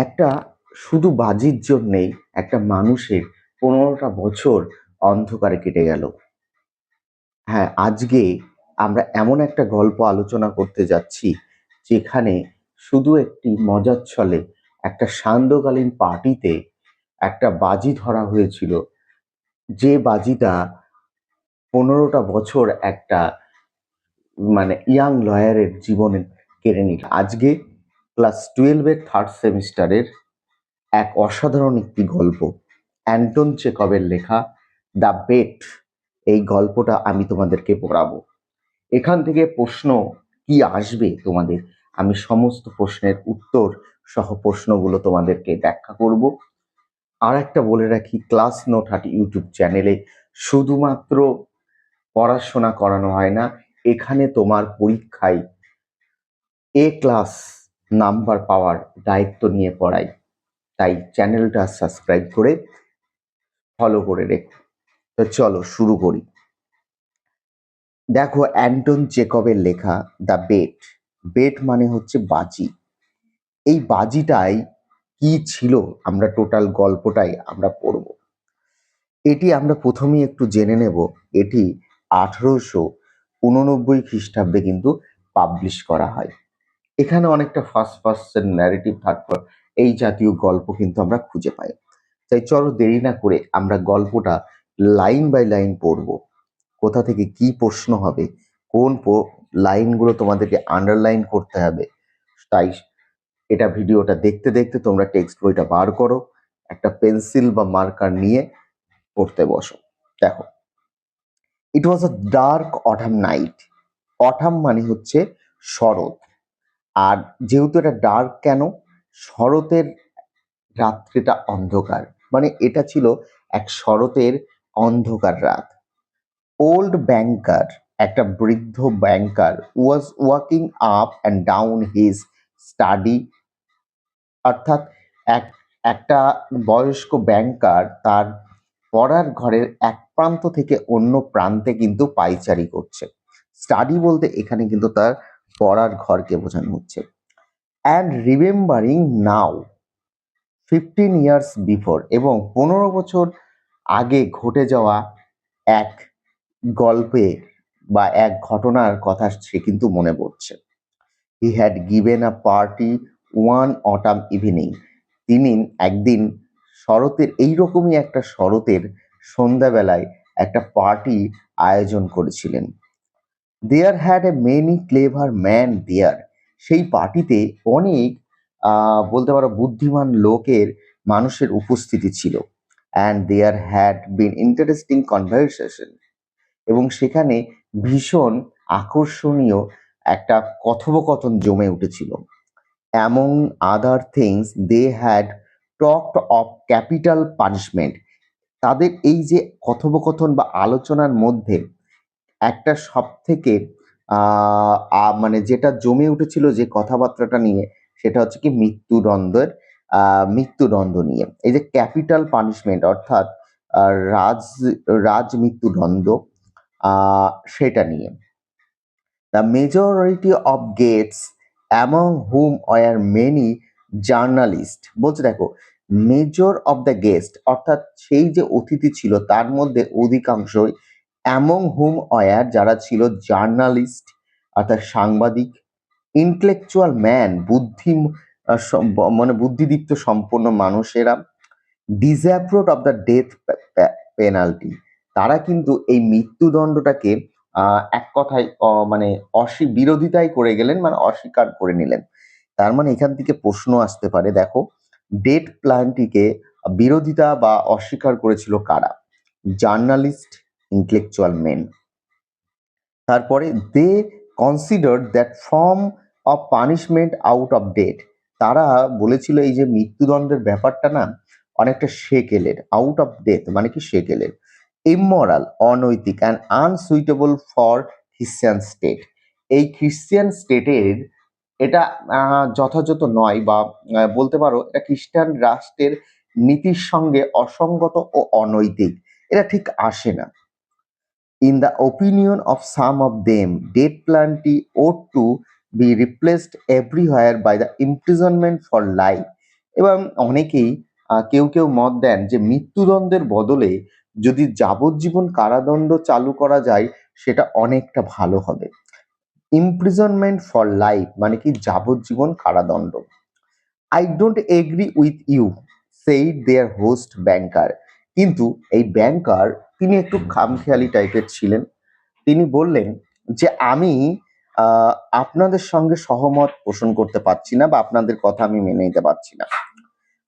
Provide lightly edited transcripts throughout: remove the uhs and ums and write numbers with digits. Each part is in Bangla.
একটা শুধু বাজির জন্যেই একটা মানুষের ১৫টা বছর অন্ধকারে কেটে গেল। হ্যাঁ, আজকে আমরা এমন একটা গল্প আলোচনা করতে যাচ্ছি, যেখানে শুধু একটি মজার ছলে একটা সান্ধ্যকালীন পার্টিতে একটা বাজি ধরা হয়েছিল। যে বাজিটা ১৫টা বছর একটা ইয়াং লয়ারের জীবনে কেড়ে নিল। আজকে ক্লাস 12 এর 3rd সেমিস্টারের এক অসাধারণ একটি গল্প, অ্যান্টন চেকভের লেখা দ্য বেট। এই গল্পটা আমি তোমাদেরকে পড়াবো। এখান থেকে প্রশ্ন কি আসবে তোমাদের, আমি সমস্ত প্রশ্নের উত্তর সহ প্রশ্নগুলো তোমাদেরকে ব্যাখ্যা করব। আর একটা বলে রাখি, ক্লাস নোট হাট ইউটিউব চ্যানেলে শুধুমাত্র পড়াশোনা করানো হয় না, এখানে তোমার পরীক্ষায় ক্লাস নাম্বার পাওয়ার দায়িত্ব নিয়ে পড়াই। তাই চ্যানেলটা সাবস্ক্রাইব করে ফলো করে রেখো। তো চলো শুরু করি। দেখো, অ্যান্টন চেকভের লেখা দ্য বেট। বেট মানে হচ্ছে বাজি। এই বাজিটাই কি ছিল, আমরা টোটাল গল্পটাই আমরা পড়ব। এটি আমরা প্রথমেই একটু জেনে নেব, এটি 1889 খ্রিস্টাব্দে কিন্তু পাবলিশ করা হয়। এখানে অনেকটা ফার্স্ট পার্সন ন্যারেটিভ, থার্ড এই জাতীয় গল্প কিন্তু আমরা খুঁজে পাই। তাই চলো দেরি না করে আমরা গল্পটা লাইন বাই লাইন পড়ব। কোথা থেকে কি প্রশ্ন হবে, কোন লাইনগুলো তোমাদেরকে আন্ডারলাইন করতে হবে, তাই এটা ভিডিওটা দেখতে দেখতে তোমরা টেক্সট বইটা বার করো, একটা পেন্সিল বা মার্কার নিয়ে পড়তে বসো। দেখো, ইট ওয়াজ আ ডার্ক অটাম নাইট। অটাম মানে হচ্ছে শরৎ, আর যেহেতু এটা ডার্ক, কেন? শরতের রাত্রিটা অন্ধকার, মানে এটা ছিল এক শরতের অন্ধকার রাত। ওল্ড ব্যাংকার, একটা বৃদ্ধ banker, was walking up and down his study. অর্থাৎ একটা বয়স্ক ব্যাংকার তার পড়ার ঘরের এক প্রান্ত থেকে অন্য প্রান্তে কিন্তু পায়চারি করছে। স্টাডি বলতে এখানে কিন্তু তার পড়ার ঘরকে বোঝানো হচ্ছে। And remembering now 15 years before, এবং 15 বছর আগে ঘটে যাওয়া এক গল্পে বা এক ঘটনার কথা সে কিন্তু মনে পড়ছে। He had given a party one autumn evening. তিনি একদিন শরতের এইরকমই একটা শরতের সন্ধ্যাবেলায় একটা পার্টি আয়োজন করেছিলেন। There had a many clever man there. সেই পার্টিতে অনেক বলতে পারো বুদ্ধিমান মানুষের উপস্থিতি ছিল। And there had been interesting conversation, এবং সেখানে ভীষণ আকর্ষণীয় একটা কথোপকথন জমে উঠেছিল। Among other things they had talked of capital punishment. তাদের এই যে কথোপকথন বা আলোচনার মধ্যে একটা সব থেকে যেটা জমে উঠেছিল যে কথাবার্তাটা নিয়ে, সেটা হচ্ছে কি মৃত্যুদণ্ড নিয়ে। এই যে ক্যাপিটাল পানিশমেন্ট অর্থাৎ রাজ মৃত্যুদণ্ড, সেটা নিয়ে। The majority of guests among hmm were many journalist. বলছে দেখো, মেজর অফ দ্য গেস্ট অর্থাৎ সেই যে অতিথি ছিল তার মধ্যে অধিকাংশই অ্যামং হুম ওয়ার, যারা ছিল জার্নালিস্ট অর্থাৎ সাংবাদিক, ইন্টেলেকচুয়াল ম্যান বুদ্ধিদীপ্ত সম্পন্ন মানুষেরা, disapprove of the death penalty. তারা কিন্তু এই মৃত্যুদণ্ডটাকে এক কথায় বিরোধিতাই করে গেলেন, মানে অস্বীকার করে নিলেন। তার মানে এখান থেকে প্রশ্ন আসতে পারে, দেখো, ডেথ প্ল্যানটিকে বিরোধিতা বা অস্বীকার করেছিল কারা? Journalist, intellectual men. তারপরে they considered that form of punishment out of date. তারা বলেছিল এই যে মৃত্যুদণ্ডের ব্যাপারটা না অনেকটা সেকেলের, আউট অফ ডেথ মানে কি সেকেলের, ইমমরাল, অনৈতিক, and unsuitable for Christian state. এই খ্রিশ্চান স্টেটের এটা যথাযথ নয়, বা বলতে পারো এটা খ্রিস্টান রাষ্ট্রের নীতির সঙ্গে অসঙ্গত ও অনৈতিক, এটা ঠিক আসে না। In the opinion of some of them, death penalty ought to be replaced everywhere by the imprisonment for life. এবং অনেকেই কেউ কেউ মত দেন যে মৃত্যুদণ্ডের বদলে যদি যাবজ্জীবন কারাদণ্ড চালু করা যায় সেটা অনেকটা ভালো হবে। ইমপ্রিজনমেন্ট ফর লাইফ মানে কি যাবজ্জীবন কারাদণ্ড। I don't agree with you said their host banker. কিন্তু এই ব্যাংকার তিনি একটু খামখেয়ালি টাইপের ছিলেন। তিনি বললেন যে আমি আপনাদের সঙ্গে সহমত পোষণ করতে পারছি না বা আপনাদের কথা আমি মেনে নিতে পারছি না।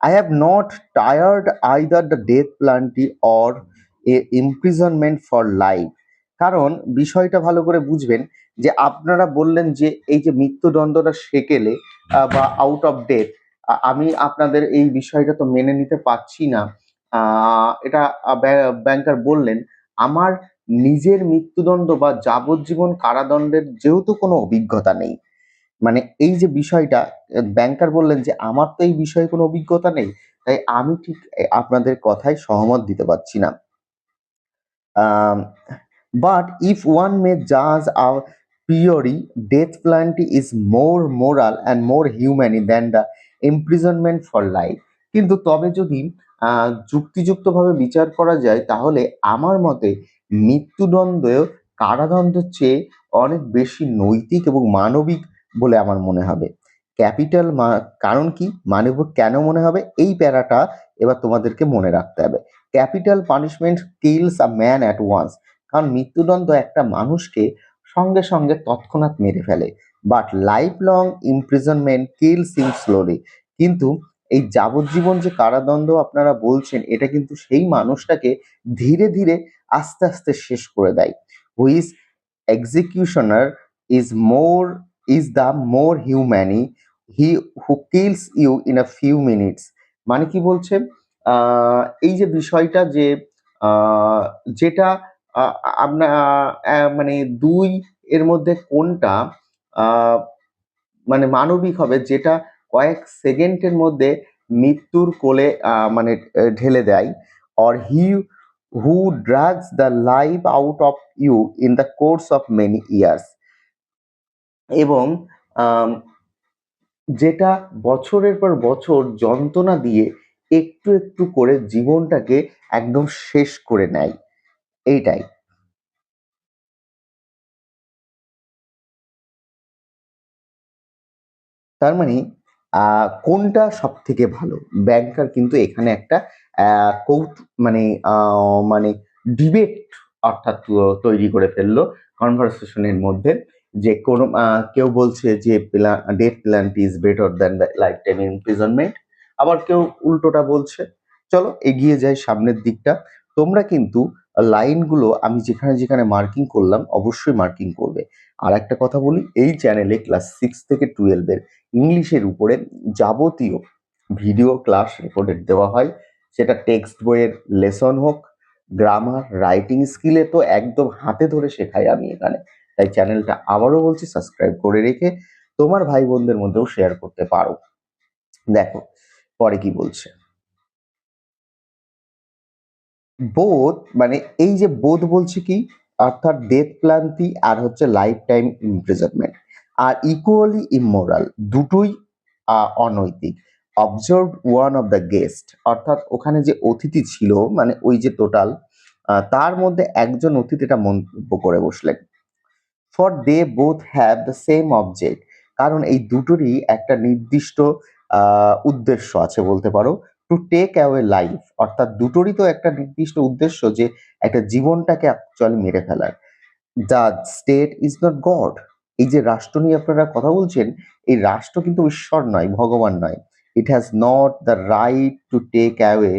I have not tired either the death penalty or a imprisonment for life. কারণ বিষয়টা ভালো করে বুঝবেন যে আপনারা বললেন যে এই যে মৃত্যুদণ্ডটা সেকেলে বা আউট অফ ডেথ, আমি আপনাদের এই বিষয়টা তো মেনে নিতে পারছি না। এটা ব্যাংকার বললেন আমার নিজের মৃত্যুদণ্ড বা যাবজ্জীবন কারাদণ্ডের যেহেতু কোনো অভিজ্ঞতা নেই, মানে এই যে বিষয়টা ব্যাংকার বললেন যে আমার তো এই বিষয়ে কোনো অভিজ্ঞতা নেই, তাই আমি ঠিক আপনাদের কথায় সহমত দিতে পারছি না। বাট ইফ ওয়ান মে জাজ আ priori death penalty is more moral and more humane than the imprisonment for life. কিন্তু তবে যদি যুক্তিযুক্তভাবে বিচার করা যায় তাহলে আমার মতে মৃত্যুদণ্ড কারাদণ্ডের চেয়ে অনেক বেশি নৈতিক এবং মানবিক বলে আমার মনে হবে। ক্যাপিটাল কারণ কি মানবিক কেন মনে হবে এই প্যারাটা এবার তোমাদেরকে মনে রাখতে হবে। Capital punishment kills a man at once, কারণ মৃত্যুদণ্ড একটা মানুষকে সঙ্গে সঙ্গে তৎক্ষণাৎ মেরে ফেলে। But life long imprisonment kills him slowly, কিন্তু এই যাবজ্জীবন যে কারাদণ্ড আপনারা বলছেন এটা কিন্তু সেই মানুষটাকে ধীরে ধীরে আস্তে আস্তে শেষ করে দেয়। Who's executioner is the more humane he who kills you in a few minutes। মানে কি বলছে এই যে বিষয়টা যে আহ, যেটা আপনার মানে দুই এর মধ্যে কোনটা আহ, মানে মানবিক হবে, যেটা কয়েক সেকেন্ডের মধ্যে মৃত্যুর কোলে মানে ঢেলে দেয়, or he who drags the life out of you in the course of many years, এবং আম, যেটা বছরের পর বছর যন্ত্রণা দিয়ে একটু একটু করে জীবনটাকে একদম শেষ করে নেয়, এইটাই। তার মানে কোনটা সব থেকে ভালো, ব্যাংকার কিন্তু এখানে একটা কৌট মানে মানে ডিবেট অর্থাৎ তৈরি করে ফেললো কনভারসেশনের মধ্যে, যে কোনো কেউ বলছে যে death penalty is better than the life time imprisonment, আবার কেউ উল্টোটা বলছে। চলো এগিয়ে যাই সামনের দিকটা। তোমরা কিন্তু লাইনগুলো আমি যেখানে যেখানে মার্কিং করলাম অবশ্যই মার্কিং করবে। আর একটা কথা বলি, এই চ্যানেলে ক্লাস 6 থেকে 12 ইংলিশের উপরে যাবতীয় ভিডিও ক্লাস রেকর্ডেড দেওয়া হয়, সেটা টেক্সট বইয়ের লেসন হোক, গ্রামার, রাইটিং স্কিলে তো একদম হাতে ধরে শেখাই আমি এখানে। তাই চ্যানেলটা আবারও বলছি সাবস্ক্রাইব করে রেখে তোমার ভাই বোনদের মধ্যেও শেয়ার করতে পারো। দেখো পরে কি বলছে, বোধ মানে এই যে বোধ বলছে কি, অর্থাৎ ডেথ প্ল্যান্টি আর হচ্ছে life time imprisonment are equally immoral, দুটোই অনৈতিক। Observe one of the guest, অর্থাৎ ওখানে যে অতিথি ছিল মানে ওই যে টোটাল তার মধ্যে একজন অতিথি এটা মন্তব্য করে বসলেন, for they both have the same object, কারণ এই দুটোরই একটা নির্দিষ্ট উদ্দেশ্য আছে বলতে পারো, টু টেক অ্যাওয়ে লাইফ, অর্থাৎ দুটোরই তো একটা নির্দিষ্ট উদ্দেশ্য যে একটা জীবনটাকে অ্যাকচুয়ালি মেরে ফেলার। The state is not god, এই যে রাষ্ট্র নিয়ে আপনারা কথা বলছেন, এই রাষ্ট্র কিন্তু ঈশ্বর নয়, ভগবান নয়। It has not the right to take away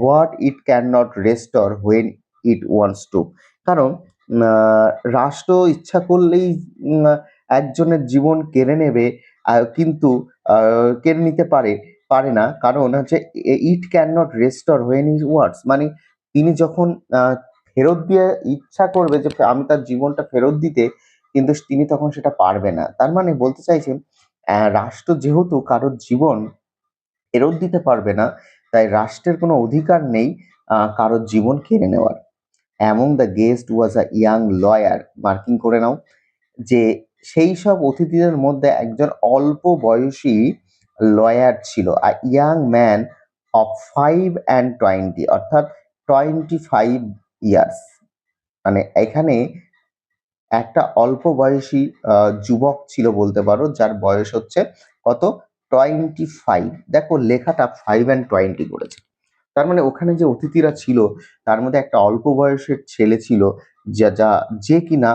what it can not restore when it wants to, কারণ রাষ্ট্র ইচ্ছা করলেই একজনের জীবন কেড়ে নেবে, কিন্তু কেড়ে নিতে পারে পারে না, কারণ হচ্ছে it can not restore when is words, মানে তিনি যখন ফেরত দিয়ে ইচ্ছা করবে যে আমি তার জীবনটা ফেরত দিতে, কিন্তু তিনি তখন সেটা পারবে না। তার মানে বলতে চাইছেন রাষ্ট্র যেহেতু কারোর জীবন ফেরত দিতে পারবে না, তাই রাষ্ট্রের কোনো অধিকার নেই কারোর জীবন কেড়ে নেওয়ার। Among the guest was a young lawyer, marking করে নাও, যে সেই সব অতিথিদের মধ্যে একজন অল্প বয়সী লয়ার ছিল, আ ইয়াং ম্যান অফ 5 and 20, অর্থাৎ 25 ইয়ার্স। মানে এখানে একটা অল্প বয়সী যুবক ছিল বলতে পারো, যার বয়স হচ্ছে কত, 25। দেখো লেখাটা 5 and 20 করেছে। তার মানে ওখানে যে অতিথিরা ছিল তার মধ্যে একটা অল্প বয়সের ছেলে ছিল, যে কিনা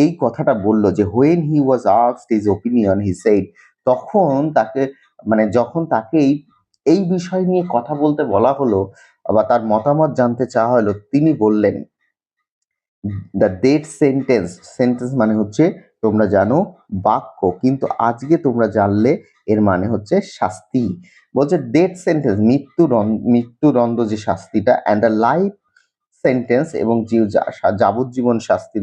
এই কথাটা বলল যে when he was asked his opinion he said, তখন তাকে, মানে যখন তাকে এই বিষয় নিয়ে কথা বলতে বলা হলো বা তার মতামত জানতে চাওয়া হলো, তিনি বললেন দ্য ডেথ সেন্টেন্স মানে হচ্ছে তোমরা জানো বাক্য, কিন্তু আজকে তোমরা জানলে এর মানে হচ্ছে শাস্তি। বলছে ডেথ সেন্টেন্স মৃত্যুদণ্ড যে শাস্তিটা, অ্যান্ড আ লাইফ সেন্টেন্স এবং যাবজ্জীবন শাস্তি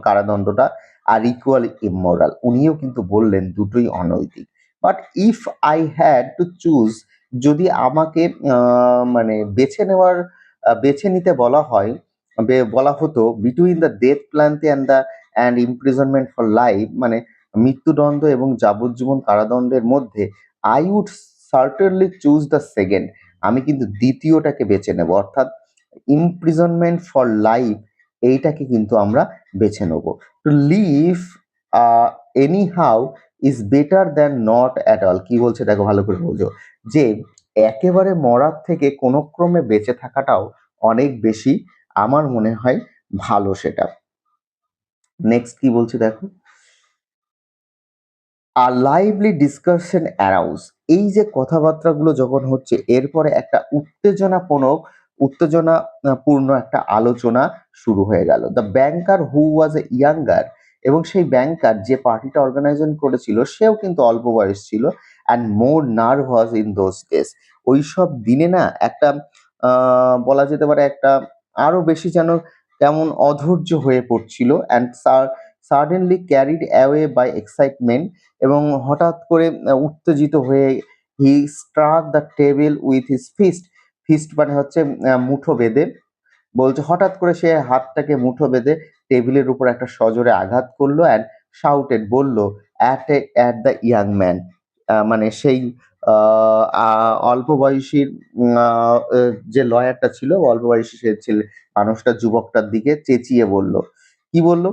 কারাদণ্ডটা আর ইকুয়ালি ইমোরাল। উনিও কিন্তু বললেন দুটোই অনৈতিক। But if I had to choose, যদি আমাকে মানে বেছে নিতে বলা হতো between the death penalty and imprisonment for life, মানে মৃত্যুদণ্ড এবং যাবজ্জীবন কারাদণ্ডের মধ্যে, I would certainly choose the second, আমি কিন্তু দ্বিতীয়টাকে বেছে নেব, অর্থাৎ ইমপ্রিজনমেন্ট ফর লাইফ, এইটাকে কিন্তু আমরা বেছে নেব। To live anyhow is better than not at all. কি বলছে দেখো, ভালো করে বোঝো, যে একেবারে মরার থেকে কোনো ক্রমে বেঁচে থাকাটাও অনেক বেশি, আমার মনে হয় ভালো সেটা। নেক্সট কি বলছে দেখো, আর লাইভলি ডিসকাশন অ্যারাউজ, এই যে কথাবার্তাগুলো যখন হচ্ছে এরপরে একটা উত্তেজনাপূর্ণ একটা আলোচনা শুরু হয়ে গেল। The banker who was a younger, এবং সেই ব্যাংকার যে পার্টিটা অর্গানাইজেশন করেছিল সেও কিন্তু অল্প বয়স ছিল, and more nervous in those days, ওইসব দিনে না একটা বলা যেতে পারে একটা আরো বেশি যেন কেমন অধৈর্য হয়ে পড়ছিল, and suddenly carried away by excitement, এবং হঠাৎ করে উত্তেজিত হয়ে he struck the table with his fist মানে হচ্ছে মুঠো বেঁধে, বলছে হঠাৎ করে সে হাতটাকে মুঠো বেঁধে টেবিলের উপর একটা সজোরে আঘাত করলো, অ্যান্ড শাউটেড, বলল অ্যাট দ্য ইয়াং ম্যান, মানে সেই অল্প বয়সী যে লয়ারটা ছিল, অল্প বয়সী সে ছেলে মানুষটা যুবকটার দিকে চেঁচিয়ে বলল, কি বলল,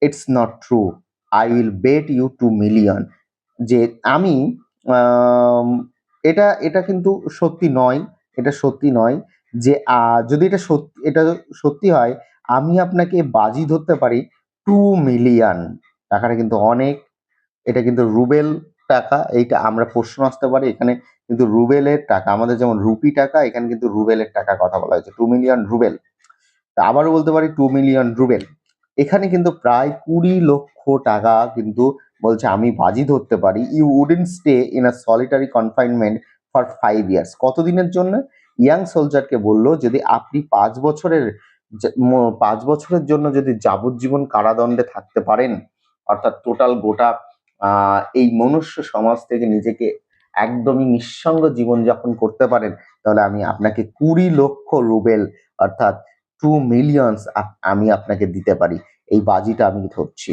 it's not true, I will bet you 2 million, যে আমি আম, এটা এটা কিন্তু সত্যি নয়, এটা সত্যি নয়, যে যদি এটা সত্যি হয়, আমি আপনাকে বাজি ধরতে পারি 2 মিলিয়ন। টাকাটা কিন্তু অনেক, এটা কিন্তু রুবেল টাকা, এইটা আমরা প্রশ্ন আসতে পারি এখানে, কিন্তু রুবেলের টাকা, আমাদের যেমন রুপি টাকা, এখানে কিন্তু রুবেলের টাকা কথা বলা হয়েছে, 2 মিলিয়ন রুবেল। তা আবারও বলতে পারি 2 মিলিয়ন রুবেল। এখানে কিন্তু প্রায় 20 লক্ষ টাকা কিন্তু বলছে আমি বাজি ধরতে পারি। You wouldn't stay in a solitary confinement for 5 years, কতদিনের জন্য, ইয়াং সোলজারকে বলল যদি আপনি 5 বছরের জন্য যদি যাবজ্জীবন কারাদণ্ডে থাকতে পারেন, অর্থাৎ টোটাল গোটা এই মনুষ্য সমাজ থেকে নিজেকে একদমই নিঃসঙ্গ জীবনযাপন করতে পারেন, তাহলে আমি আপনাকে 20 লক্ষ রুবেল, অর্থাৎ 2 মিলিয়ন আমি আপনাকে দিতে পারি, এই বাজিটা আমি ধরছি।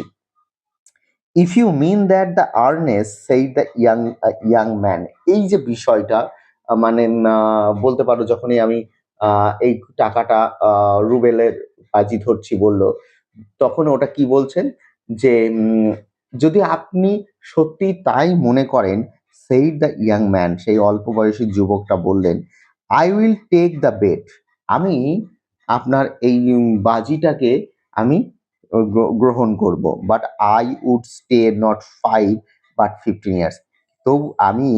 If you mean that the earnest সেই দ্য ইয়াং ম্যান, এই যে বিষয়টা মানে বলতে পারো যখনই আমি এই টাকাটা রুবেলের বাজি ধরছি বললো, তখন ওটা কি বলছেন, যে যদি আপনি সত্যি তাই মনে করেন, সেই দ্য ইয়াং ম্যান, সেই অল্প বয়সী যুবকটা বললেন, I will take the bet, আমি আপনার এই বাজিটাকে আমি গ্রহণ করব, but I would stay not 5 but 15 years, তো আমি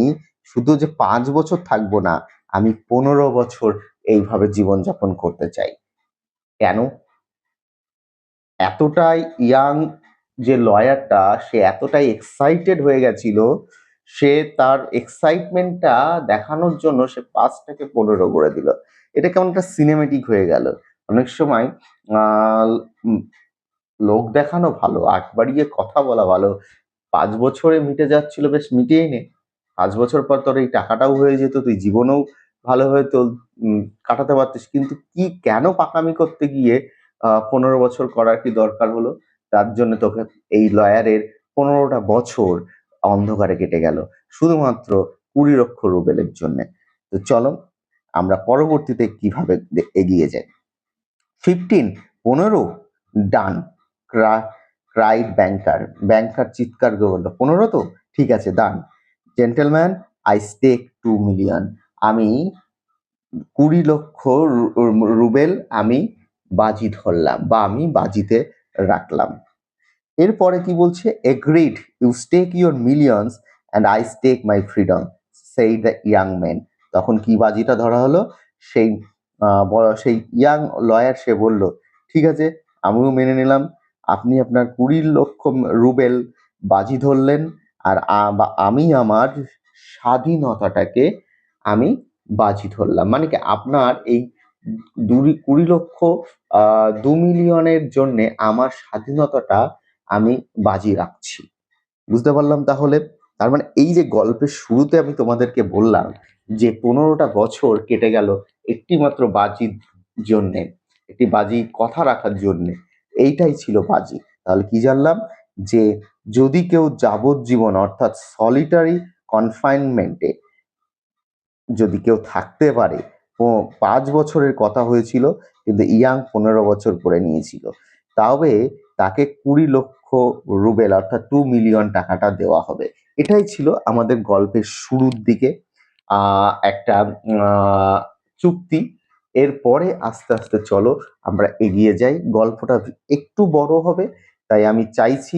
শুধু যে 5 বছর থাকবো না, আমি 15 বছর এইভাবে জীবনযাপন করতে চাই। কেন? এতটাই ইয়াং যে লয়ারটা, সে এতটাই এক্সাইটেড হয়ে গেছিল, সে তার এক্সাইটমেন্টটা দেখানোর জন্য সে 5টাকে 15 করে দিল। এটা কেমন একটা সিনেমেটিক হয়ে গেল। অনেক সময় আহ লোক দেখানো ভালো, আগ বাড়িয়ে কথা বলা ভালো। 5 বছরে মিটে যাচ্ছিল, বেশ মিটিয়ে নে, 5 বছর পর তোর এই টাকাটাও হয়ে যেত, তুই জীবনেও ভালোভাবে তো কাটাতে পারতিস, কিন্তু কি কেন পাকামি করতে গিয়ে 15 বছর করার কি দরকার হলো? তার জন্য তোকে এই লয়ারের 15টা বছর অন্ধকারে কেটে গেল। শুধুমাত্র 20 লক্ষ রুবেলের জন্য। তো চলো আমরা পরবর্তীতে কিভাবে এগিয়ে যাই। 15 ডান, ক্রাইড ব্যাংকার। ব্যাংকার চিৎকার করে বলল 15 তো ঠিক আছে, done. Gentleman, I stake 2 million. আমি 20 লক্ষ রুবেল আমি বাজি ধরলাম বা আমি বাজিতে রাখলাম। এরপরে কি বলছে, agreed, you stake your millions and I stake my freedom, সেই দ্য ইয়াং ম্যান। তখন কি বাজিটা ধরা হলো, সেই সেই ইয়াং লয়ার সে বলল ঠিক আছে, আমিও মেনে নিলাম, আপনি আপনার 20 লক্ষ রুবেল বাজি ধরলেন, আর আমি আমার স্বাধীনতাটাকে আমি বাজি ধরলাম। মানে কি, আপনার এই 20 লক্ষ 2 মিলিয়নের জন্য আমার স্বাধীনতাটা আমি বাজি রাখছি। বুঝতে পারলাম তাহলে? তার মানে এই যে গল্পের শুরুতে আমি তোমাদেরকে বললাম যে 15টা বছর কেটে গেল একটি মাত্র বাজির জন্যে, একটি বাজি কথা রাখার জন্যে, এইটাই ছিল বাজি। তাহলে কি জানলাম, যে যদি কেউ যাবজ্জীবন অর্থাৎ সলিটারি কনফাইনমেন্টে যদি কেউ থাকতে পারে, 5 বছরের কথা হয়েছিল কিন্তু ইয়াং 15 বছর করে নিয়েছিল, তবে তাকে 20 লক্ষ রুবেল অর্থাৎ 2 মিলিয়ন টাকাটা দেওয়া হবে। এটাই ছিল আমাদের গল্পের শুরুর দিকে একটা চুক্তি। এরপরে আস্তে আস্তে চলো আমরা এগিয়ে যাই। গল্পটা একটু বড় হবে, তাই আমি চাইছি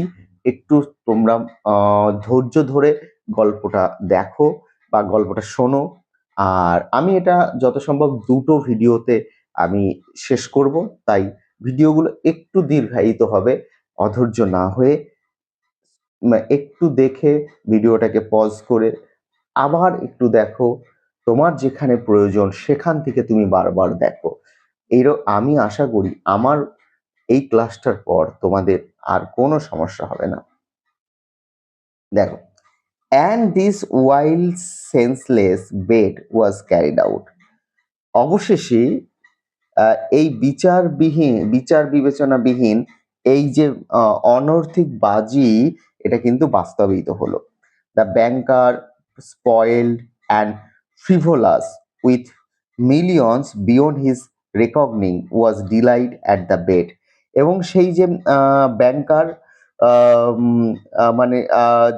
একটু তোমরা ধৈর্য ধরে গল্পটা দেখো বা গল্পটা শোনো। আর আমি এটা যত সম্ভব 2টো ভিডিওতে আমি শেষ করব, তাই ভিডিওগুলো একটু দীর্ঘায়িত হবে। অধৈর্য না হয়ে একটু দেখে ভিডিওটাকে পজ করে আবার একটু দেখো, তোমার যেখানে প্রয়োজন সেখান থেকে তুমি বারবার দেখো। আমি আশা করি আমার এই ক্লাসটার পর তোমাদের আর কোনো সমস্যা হবে না। দেখো, and this wild senseless bet was carried out. অবশেষে এই বিচার বিবেচনাবিহীন এই যে অনৈতিক বাজি, এটা কিন্তু বাস্তবায়িত হলো। The banker, spoiled and frivolous with millions beyond his reckoning, was delight at the bet. এবং সেই যে ব্যাংকার মানে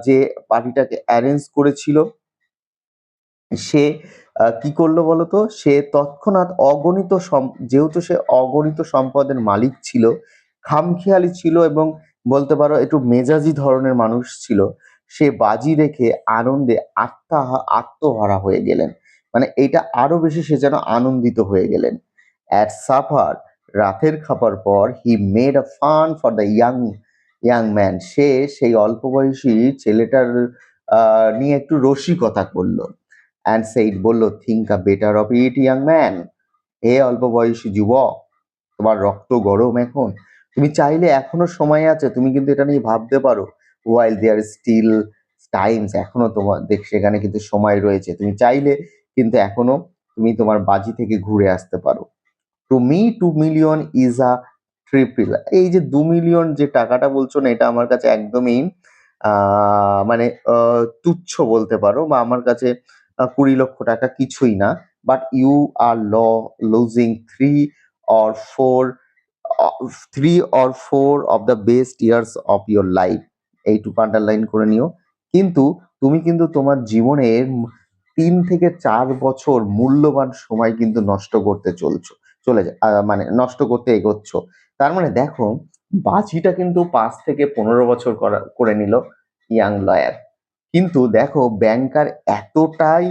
যে পার্টিটাকে অ্যারেঞ্জ করেছিল, সে কি করলো বলতো, সে তৎক্ষণাৎ যেহেতু সে অগণিত সম্পদের মালিক ছিল, খামখেয়ালি ছিল এবং বলতে পারো একটু মেজাজি ধরনের মানুষ ছিল, সে বাজি রেখে আনন্দে আত্মহারা হয়ে গেলেন। মানে এটা আরো বেশি সে যেন আনন্দিত হয়ে গেলেন। অ্যাট সাফার, রাতের খাবার পর, he made a fun for the young man, সে সেই অল্প বয়সী ছেলেটার নিয়ে একটু রসিকতা করলো। অ্যান্ড সেইড, বলল, think a better of it young man, হে অল্প বয়সী যুবক, তোমার রক্ত গরম এখন, তুমি চাইলে এখনো সময় আছে, তুমি কিন্তু এটা নিয়ে ভাবতে পারো। ওয়াইল দেয়ার স্টিল টাইমস, এখনো তোমার সেখানে কিন্তু সময় রয়েছে, তুমি চাইলে কিন্তু এখনো তুমি তোমার বাজি থেকে ঘুরে আসতে পারো। To me 2 million is a triple. এই যে 2 মিলিয়ন যে টাকাটা বলছো না, এটা আমার কাছে একদমই মানে তুচ্ছ বলতে পারো, বা আমার কাছে 20 লক্ষ টাকা কিছুই না। But you are losing 3 or 4 of the best years of your life. এইটুকু আন্ডারলাইন করে নিও। কিন্তু তুমি কিন্তু তোমার জীবনের 3 থেকে 4 বছর মূল্যবান সময় কিন্তু নষ্ট করতে মানে নষ্ট করতে এগোচ্ছ। তার মানে দেখো, বাজিটা কিন্তু 5 থেকে 15 বছর করে নিল ইয়াং লয়ার, কিন্তু দেখো ব্যাংকার এতটাই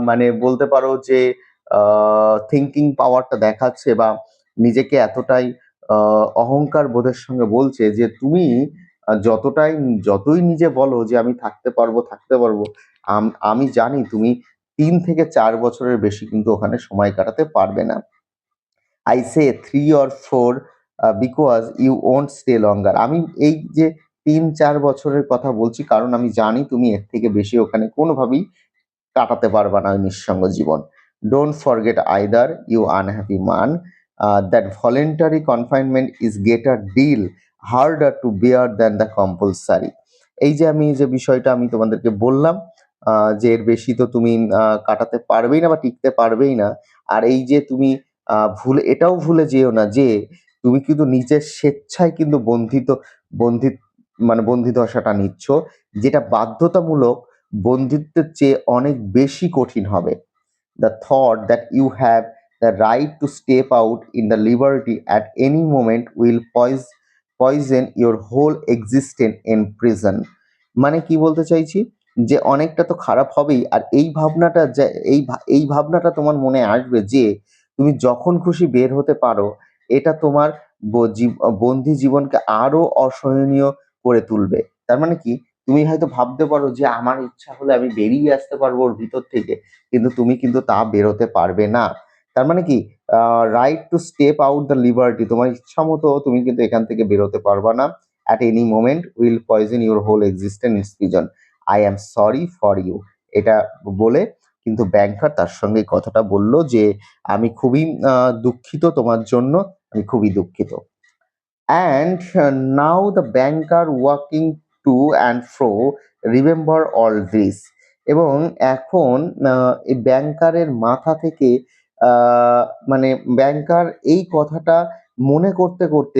মানে বলতে পারো যে থিঙ্কিং পাওয়ারটা দেখাচ্ছে বা নিজেকে এতটাই অহংকার বোধের সঙ্গে বলছে যে তুমি যতই নিজে বলো যে আমি থাকতে পারবো, আমি জানি তুমি 3 থেকে 4 বছরের বেশি কিন্তু ওখানে সময় কাটাতে পারবে না। I say 3 or 4 because you won't stay longer. আমি এই যে 3-4 বছরের কথা বলছি কারণ আমি জানি তুমি এর থেকে বেশি ওখানে কোনোভাবেই কাটাতে পারবা না ওই নিঃসঙ্গ জীবন। Don't forget either, you unhappy man, that voluntary confinement is greater deal harder to bear than the compulsory. এই যে আমি যে বিষয়টা আমি তোমাদেরকে বললাম, যে এর বেশি তো তুমি কাটাতে পারবেই না বা টিকতে পারবেই না। আর এই যে তুমি এটাও ভুলে যেও না যে তুমি কিন্তু নিজের স্বেচ্ছায় কিন্তু বন্ধি মানে বন্দিদশাটা নিচ্ছ, যেটা বাধ্যতামূলক বন্দিত্বের চেয়ে অনেক বেশি কঠিন হবে। The thought that you have the right to step out in the liberty at any moment will poison your whole existence in prison. মানে কি বলতে চাইছি, যে অনেকটা তো খারাপ হবেই, আর এই ভাবনাটা এই ভাবনাটা তোমার মনে আসবে যে তুমি যখন খুশি বের হতে পারো, এটা তোমার বন্দি জীবনকে আরো অসহনীয় করে তুলবে। তার মানে কি, তুমি হয়তো ভাবতে পারো যে আমার ইচ্ছা হলে আমি বেরিয়ে আসতে পারবো ওর ভিতর থেকে, কিন্তু তুমি কিন্তু তা বেরোতে পারবে না। তার মানে কি, right two step out the liberty, তোমার ইচ্ছা মতো তুমি কিন্তু এখান থেকে বেরোতে পারবা না। At any moment will poison your whole existence in prison. I am sorry for you. এটা বলে কিন্তু ব্যাংকার তার সঙ্গে কথাটা বলল যে আমি খুবই দুঃখিত তোমার জন্য, আমি খুবই দুঃখিত। And now the banker walking to and fro remember all this. এবং এখন এই ব্যাংকারের মাথা থেকে মানে ব্যাংকার এই কথাটা মনে করতে করতে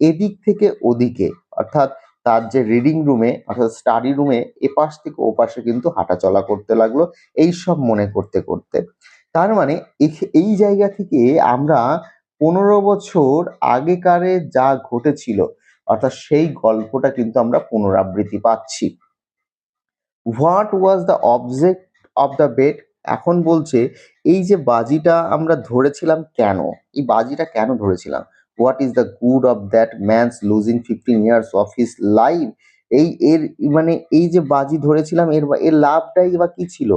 এদিক থেকে ওদিকে, অর্থাৎ তার যে রিডিং রুমে অর্থাৎ স্টাডি রুমে এপাশ থেকে ওপাশে কিন্তু হাঁটাচলা করতে লাগলো এই সব মনে করতে করতে। তার মানে এই জায়গা থেকে আমরা 15 বছর আগেকারে যা ঘটেছিল অর্থাৎ সেই গল্পটা কিন্তু আমরা পুনরাবৃত্তি পাচ্ছি। What was the object of the bet? এখন বলছে এই যে বাজিটা আমরা ধরেছিলাম কেন, এই বাজিটা কেন ধরেছিলাম? What is the good of that man's losing 15 years of his life? এর মানে এই যে বাজি ধরেছিলাম এর লাভটাই বা কি ছিল?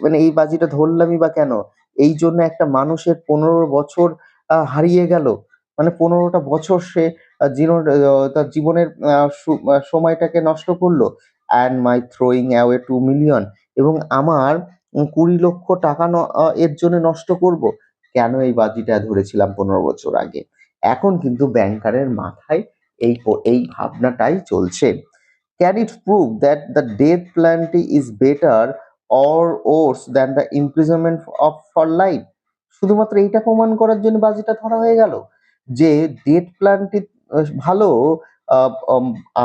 মানে এই বাজিটা ধরলামই বা কেন? এই জন্য একটা মানুষের 15 বছর হারিয়ে গেল। মানে 15টা বছর সে তার জীবনের সময়টাকে নষ্ট করলো। And my throwing away 2 million, এবং আমার 20 লক্ষ টাকা এর জন্য নষ্ট করব। কেন এই বাজিটা ধরেছিলাম 15 বছর আগে? এখন কিন্তু ব্যাংকারের মাথায় এই ভাবনাটাই চলছে। Can it prove that the death প্ল্যানটি is better or worse than the imprisonment of for life? শুধুমাত্র এইটা প্রমাণ করার জন্য বাজিটা ধরা হয়ে গেল যে ডেথ প্ল্যানটি ভালো,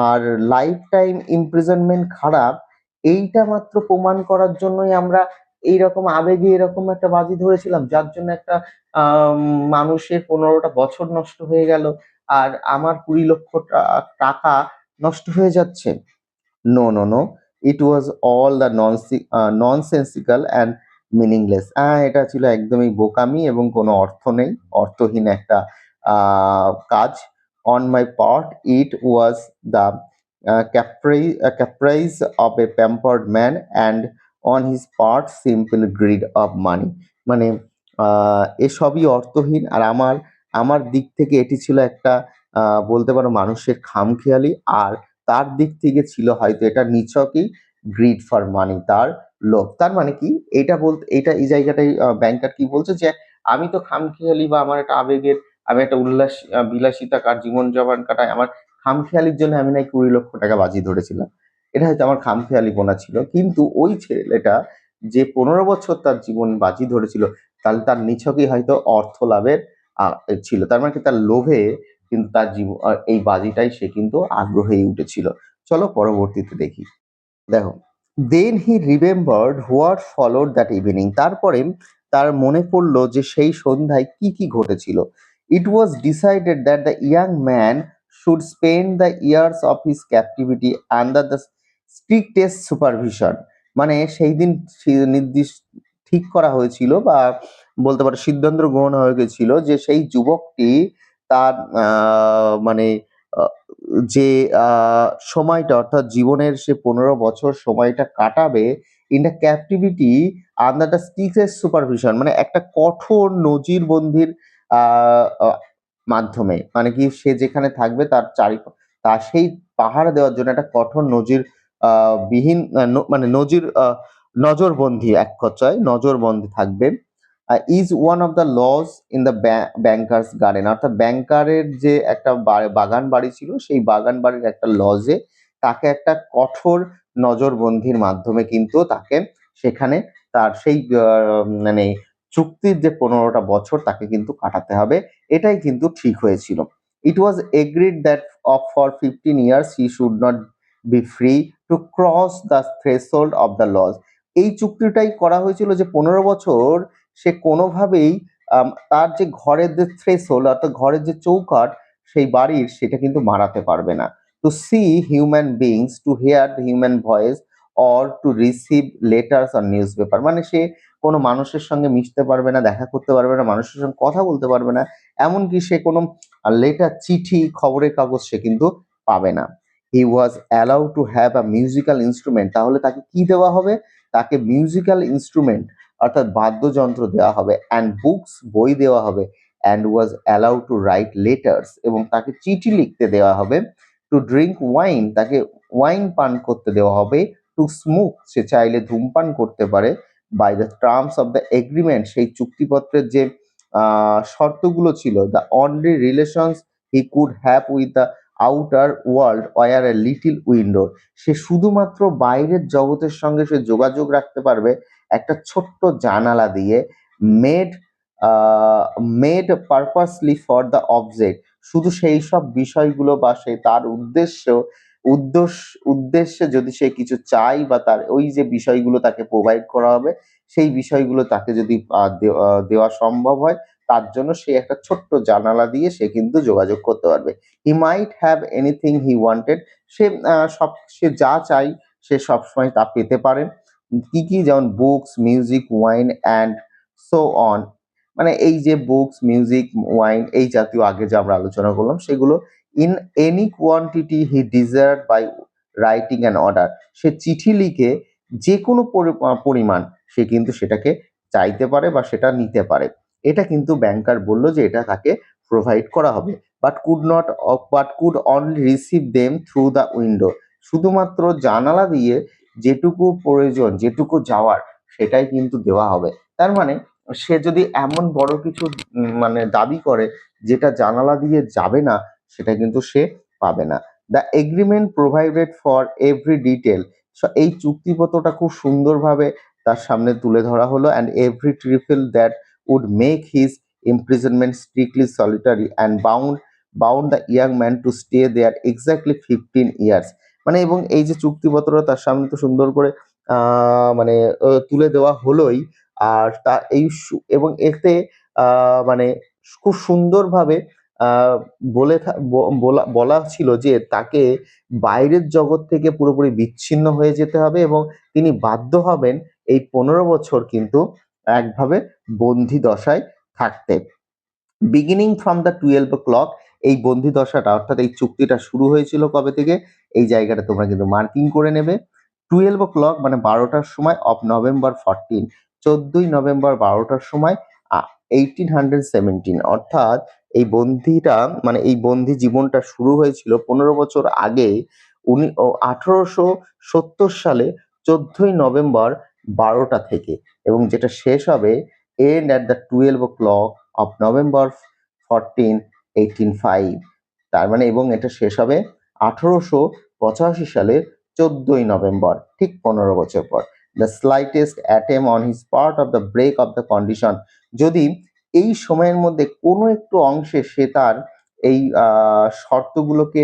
আর লাইফ টাইম ইমপ্রিজনমেন্ট খারাপ, এইটা মাত্র প্রমাণ করার জন্যই আমরা এইরকম আবেগে এরকম একটা বাজি ধরেছিলাম, যার জন্য একটা মানুষের 15টা বছর নষ্ট হয়ে গেল আর আমার 20 লক্ষ টাকা নষ্ট হয়ে যাচ্ছে। No no no, it was all the nonsensical and meaningless. এটা ছিল একদমই বোকামি এবং কোনো অর্থ নেই, অর্থহীন একটা কাজ। On my part it was the caprice of a pampered man, and on his part simple greed of money. মানে এসবই অর্থহীন, আর আমার দিক থেকে এটি ছিল একটা বলতে পারো মানুষের খামখেয়ালি, আর তার দিক থেকে ছিল হয়তো এটা নিছকই গ্রিড ফর মানি, তার লোভ। তার মানে কি, এটা এই জায়গাটাই ব্যাংকার কি বলছে যে আমি তো খামখেয়ালি বা আমার একটা আবেগের, আমি একটা বিলাসিতাকার জীবন যাপন কাটাই, আমার খামখেয়ালির জন্য আমি নাই 20 লক্ষ টাকা বাজি ধরেছিলাম, এটা হয়তো আমার খামখেয়ালিপনা ছিল। কিন্তু ওই ছেলেটা যে 15 বছর তার জীবন বাজি ধরেছিল, তাহলে তার নিছকই হয়তো অর্থ লাভের ছিল। তার মানে কি, তার লোভে কিন্তু তার এই বাজিটাই সে কিন্তু আগ্রহী উঠেছিল। চলো পরবর্তীতে দেখি। দেখো, then he remembered what followed that evening. তারপরে তার মনে পড়লো যে সেই সন্ধ্যায় কি কি ঘটেছিল। It was decided that the young man should spend the years of his captivity under the strictest supervision. মানে সেই দিন নির্দিষ্ট ঠিক করা হয়েছিল বা বলতে পারো সিদ্ধান্ত গ্রহণ হয়ে গেছিল যে সেই যুবকটি তার মানে যে সময়টা অর্থাৎ জীবনের সে 15 বছর সময়টা কাটাবে in the captivity under the strictest supervision, মানে একটা কঠোর নজিরবন্দির মাধ্যমে। মানে কি, সে যেখানে থাকবে তার তার সেই পাহারা দেওয়ার জন্য একটা কঠোর বিহীন মানে নজরবন্দি, এক কথায় নজরবন্দি থাকবে। Is one of the lodge in the bankers garden, অর্থাৎ ব্যাংকারের যে একটা বাগান বাড়ি ছিল সেই বাগান বাড়ির একটা লজে তাকে একটা কঠোর নজরবন্দির মাধ্যমে কিন্তু তাকে সেখানে তার সেই মানে চুক্তির যে 15টা বছর তাকে কিন্তু কাটাতে হবে, এটাই কিন্তু ঠিক হয়েছিল। It was agreed that for 15 years he should not be free to cross the threshold of the lodge. এই চুক্তিটাই করা হয়েছিল যে 15 বছর সে কোনোভাবেই তার যে ঘরের যে থ্রেশহোল্ড অর্থাৎ ঘরের যে চৌকাঠ সেই বাড়ির সেটা কিন্তু মারাতে পারবে না। To see human beings, to hear the human voice or to receive letters or newspaper. মানে সে কোনো মানুষের সঙ্গে মিশতে পারবে না, দেখা করতে পারবে না, মানুষের সঙ্গে কথা বলতে পারবে না, এমনকি সে কোনো লেটার, চিঠি, খবরের কাগজ সে কিন্তু পাবে না। He was allowed to have a musical instrument. তাহলে তাকে কি দেওয়া হবে? তাকে মিউজিক্যাল ইনস্ট্রুমেন্ট অর্থাৎ বাদ্যযন্ত্র দেওয়া হবে, অ্যান্ড বুকস, বই দেওয়া হবে, and was allowed two right letters, এবং তাকে চিঠি লিখতে দেওয়া হবে। টু ড্রিঙ্ক ওয়াইন, তাকে ওয়াইন পান করতে দেওয়া হবে। টু স্মোক, সে চাইলে ধূমপান করতে পারে। By the terms of the agreement, সেই চুক্তিপত্রের যে শর্তগুলো ছিল, the only relations he could have with the outer world were a little window, সে শুধুমাত্র বাইরের জগতের সঙ্গে সে যোগাযোগ রাখতে পারবে একটা ছোট্ট জানালা দিয়ে, made made purposely for the object, শুধু সেই সব বিষয়গুলো বা সে তার উদ্দেশ্যে যদি সে কিছু চাই বা তার ওই যে বিষয়গুলো তাকে প্রোভাইড করা হবে সেই বিষয়গুলো তাকে যদি দেওয়া সম্ভব হয়, তার জন্য সে একটা ছোট্ট জানালা দিয়ে সে কিন্তু যোগাযোগ করতে পারবে। He might have anything he wanted, সে যা চাই সে সবসময় তা পেতে পারে। কি কি? যেমন books, music, wine and so on. মানে এই যে বুকস, মিউজিক, ওয়াইন এই জাতীয় আগে যে আমরা আলোচনা করলাম সেগুলো, in any quantity he desired by writing an order, সে চিঠি লিখে যে কোনো পরিমাণ সে কিন্তু সেটাকে চাইতে পারে বা সেটা নিতে পারে। এটা কিন্তু ব্যাংকার বলল যে এটা তাকে প্রোভাইড করা হবে। But could only receive them through the window, শুধুমাত্র জানালা দিয়ে যেটুকু প্রয়োজন, যেটুকু যাওয়ার সেটাই কিন্তু দেওয়া হবে। তার মানে সে যদি এমন বড় কিছু মানে দাবি করে যেটা জানালা দিয়ে যাবে না, সেটা কিন্তু সে পাবে না। The agreement provided for every detail, এই চুক্তিপত্রটা খুব সুন্দরভাবে তার সামনে তুলে ধরা হলো। And every trifle that would make his imprisonment strictly solitary and bound the young man to stay there exactly 15 years। মানে এবং এই যে চুক্তিপত্রটা তার সামনে তো সুন্দর করে মানে তুলে দেওয়া হলোই। আর তা এই এবং এতে মানে খুব সুন্দরভাবে আহ বলা ছিল যে তাকে বাইরের জগৎ থেকে পুরোপুরি বিচ্ছিন্ন হয়ে যেতে হবে এবং তিনি বাধ্য হবেন এই 15 বছর কিন্তু একভাবে বন্দি দশায় থাকতে। বিগিনিং ফ্রম দ্য 12 o'clock, এই বন্দি দশাটা অর্থাৎ এই চুক্তিটা শুরু হয়েছিল কবে থেকে, এই জায়গাটা তোমরা কিন্তু মার্কিং করে নেবে। 12 o'clock মানে 12টার সময় অফ নভেম্বর 14, 14ই নভেম্বর 12টার সময় 1817, অর্থাৎ এই বন্দিটা মানে এই বন্দি জীবনটা শুরু হয়েছিল 15 বছর আগে 1870 সালে 14ই নভেম্বর 12টা থেকে, এবং যেটা শেষ হবে end at the 12 o'clock of November 14, 1805। তার মানে এবং এটা শেষ হবে 1885 সালের 14ই নভেম্বর, ঠিক 15 বছর পর। The slightest attempt on his part of the break of the condition, যদি এই সময়ের মধ্যে কোনো একটু অংশে সে তার এই শর্তগুলোকে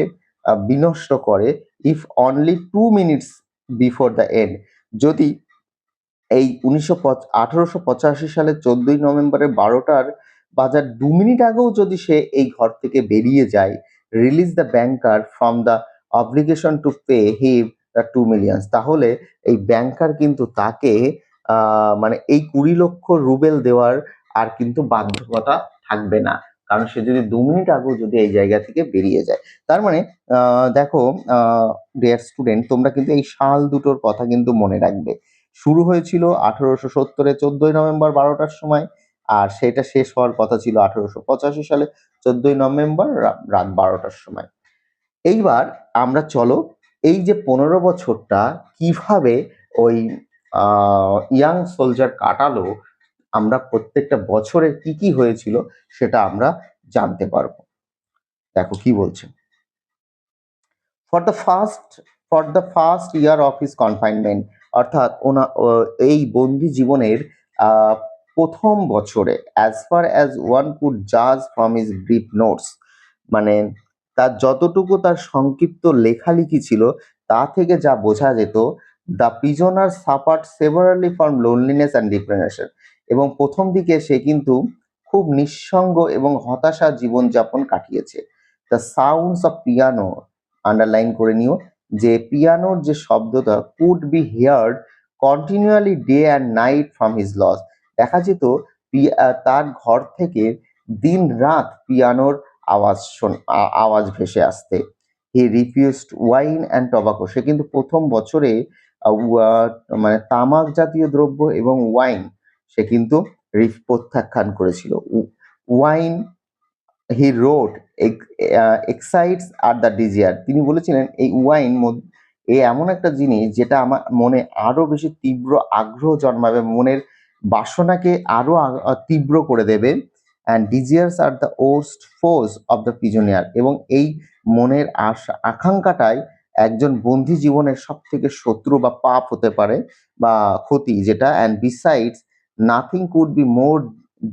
বিনষ্ট করে, if only 2 minutes before the end, যদি এই 1885 সালের 14ই নভেম্বরের 12টার বাজার 2 মিনিট আগেও যদি সে এই ঘর থেকে বেরিয়ে যায়, release the banker from the obligation to pay him the 2 millions, তাহলে এই ব্যাংকার কিন্তু তাকে মানে এই 20 লক্ষ রুবেল দেওয়ার আর কিন্তু বাধ্যকতা থাকবে না, কারণ সে যদি 2 মিনিট আগেও যদি এই জায়গা থেকে বেরিয়ে যায়। তার মানে দেখো ডিয়ার স্টুডেন্ট, তোমরা কিন্তু এই সাল দুটোর কথা কিন্তু মনে রাখবে। শুরু হয়েছিল 1870 14ই নভেম্বর 12টার সময়, আর সেটা শেষ হওয়ার কথা ছিল 1885 সালে 14ই নভেম্বর রাত 12টার সময়। এইবার আমরা চলো এই যে 15 বছরটা কিভাবে ওই ইয়াং সোলজার কাটালো, আমরা প্রত্যেকটা বছরে কি কি হয়েছিল সেটা আমরা জানতে পারবো। দেখো কি বলছে। For the first for the first year of his confinement, অর্থাৎ এই বন্দি জীবনের আহ, প্রথম বছরে, as far as one could জাজ ফ্রম হিজ ব্রিফ নোটস, মানে তার যতটুকু তার সংক্ষিপ্ত লেখালেখি ছিল তা থেকে যা বোঝা যেত, the prisoner suffered severely from loneliness and depression, এবং প্রথম দিকে সে কিন্তু খুব নিঃসঙ্গ এবং হতাশা জীবনযাপন কাটিয়েছে। The sounds of piano, underline করে নিও, যে পিয়ানোর যে শব্দটা could be heard continually day and night from his lodge, দেখা যেত তার ঘর থেকে দিন রাত পিয়ানোর আওয়াজ ভেসে আসতে। He refused wine and tobacco, সে কিন্তু প্রথম বছরে মানে তামাক জাতীয় দ্রব্য এবং ওয়াইন সে কিন্তু প্রত্যাখ্যান করেছিল। Wine, he wrote, excites are the desire, তিনি বলেছিলেন এই ওয়াইন এ এমন একটা জিনিস যেটা আমার মনে আরো বেশি তীব্র আগ্রহ জন্মাবে, মনের বাসনাকে আরো তীব্র করে দেবে। And desires are the worst force of the prisoner, এবং এই মনের আকাঙ্ক্ষাটাই একজন বন্দী জীবনের সব থেকে শত্রু বা পাপ হতে পারে বা ক্ষতি যেটা। And besides nothing could be more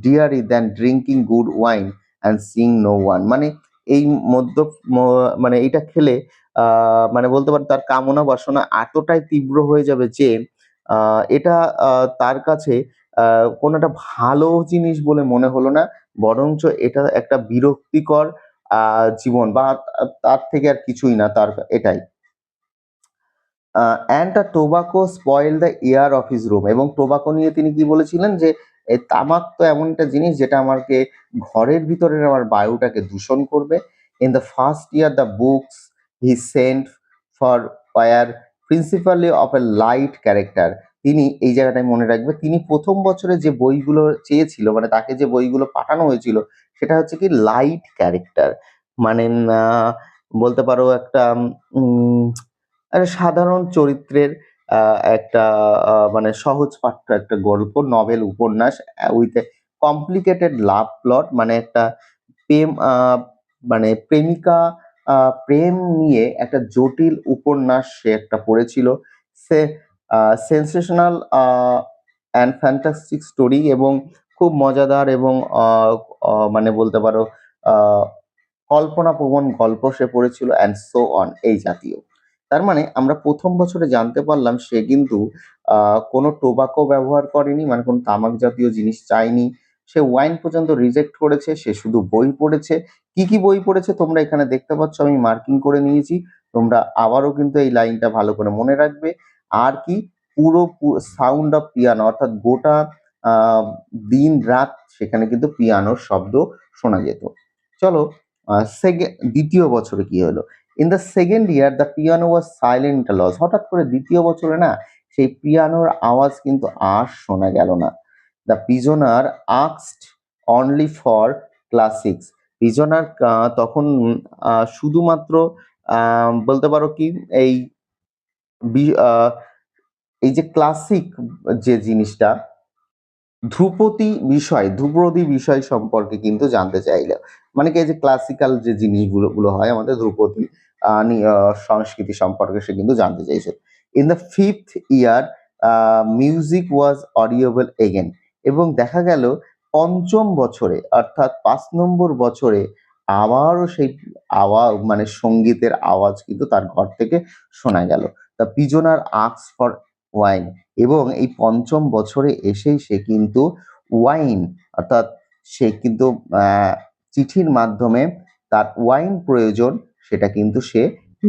dreary than drinking good wine and seeing no one, মানে এই মানে এইটা খেলে মানে বলতে পারেন তার কামনা বাসনা এতটাই তীব্র হয়ে যাবে যে এটা তার কাছে কোনো একটা ভালো জিনিস বলে মনে হলো না, বরঞ্চ এটা একটা বিরক্তিকর জীবন বা তার থেকে আর কিছুই না, তার এটাই। And the tobacco spoil the air of his room, এবং টোবাকো নিয়ে তিনি কি বলেছিলেন যে এই তামাক তো এমন একটা জিনিস যেটা আমাকে ঘরের ভিতরের আমার বায়ুটাকে দূষণ করবে। In the first year the books he sent for were principally of a light character, তিনি এই জায়গাটায় মনে রাখবে, তিনি প্রথম বছরে যে বইগুলো চেয়েছিল, মানে তাকে যে বইগুলো পাঠানো হয়েছিল সেটা হচ্ছে কি লাইট ক্যারেক্টার, মানে বলতে পারো একটা উম একটা সাধারণ চরিত্রের একটা মানে সহজ পাঠ্য একটা গল্প, নভেল, উপন্যাস with a complicated love plot, মানে একটা প্রেম মানে প্রেমিকা প্রেম নিয়ে একটা জটিল উপন্যাস সে একটা পড়েছিল। সে সেন্সেশনাল অ্যান্ড ফ্যান্টাস্টিক স্টোরি, এবং খুব মজাদার এবং মানে বলতে পারো আহ, কল্পনাপ্রবণ গল্প সে পড়েছিল, অ্যান্ড সো অন, এই জাতীয়। তার মানে আমরা প্রথম বছরে জানতে পারলাম সে কিন্তু কোনো টোবাকো ব্যবহার করেনি, মানে কোনো তামাক জাতীয় জিনিস চায়নি, সে ওয়াইন পর্যন্ত রিজেক্ট করেছে, সে শুধু বই পড়েছে। কি কি বই পড়েছে তোমরা এখানে দেখতে পাচ্ছ, আমি মার্কিং করে নিয়েছি, তোমরা আবারও কিন্তু এই লাইনটা ভালো করে মনে রাখবে। আর কি, পুরো সাউন্ড অফ পিয়ানো, অর্থাৎ গোটা আহ, দিন রাত সেখানে কিন্তু পিয়ানোর শব্দ শোনা যেত। চলো দ্বিতীয় বছরে কি হলো। In the second year the piano was silent lodge, হঠাৎ করে দ্বিতীয় বছরে না সেই পিয়ানোর আওয়াজ কিন্তু আর শোনা গেল না। The prisoner asked only for classics, prisoner তখন শুধুমাত্র বলতে পারো কি এই এই যে ক্লাসিক যে জিনিসটা, ধ্রুপদী বিষয় সম্পর্কে কিন্তু জানতে চাইলে, মানে কি এই যে ক্লাসিক্যাল যে জিনিসগুলো হয় আমাদের ধ্রুপদী সংস্কৃতি সম্পর্কে সে কিন্তু জানতে চাইছে। In the fifth year music was audible again, এবং দেখা গেল পঞ্চম বছরে অর্থাৎ 5 নম্বর বছরে আবারও সেই আওয়াজ, মানে সঙ্গীতের আওয়াজ কিন্তু তার ঘর থেকে শোনা গেল। দ্য পিজনার আস্কড ফর ওয়াইন, এবং এই পঞ্চম বছরে এসেই সে কিন্তু ওয়াইন, অর্থাৎ সে কিন্তু চিঠির মাধ্যমে তার ওয়াইন প্রয়োজন সেটা কিন্তু সে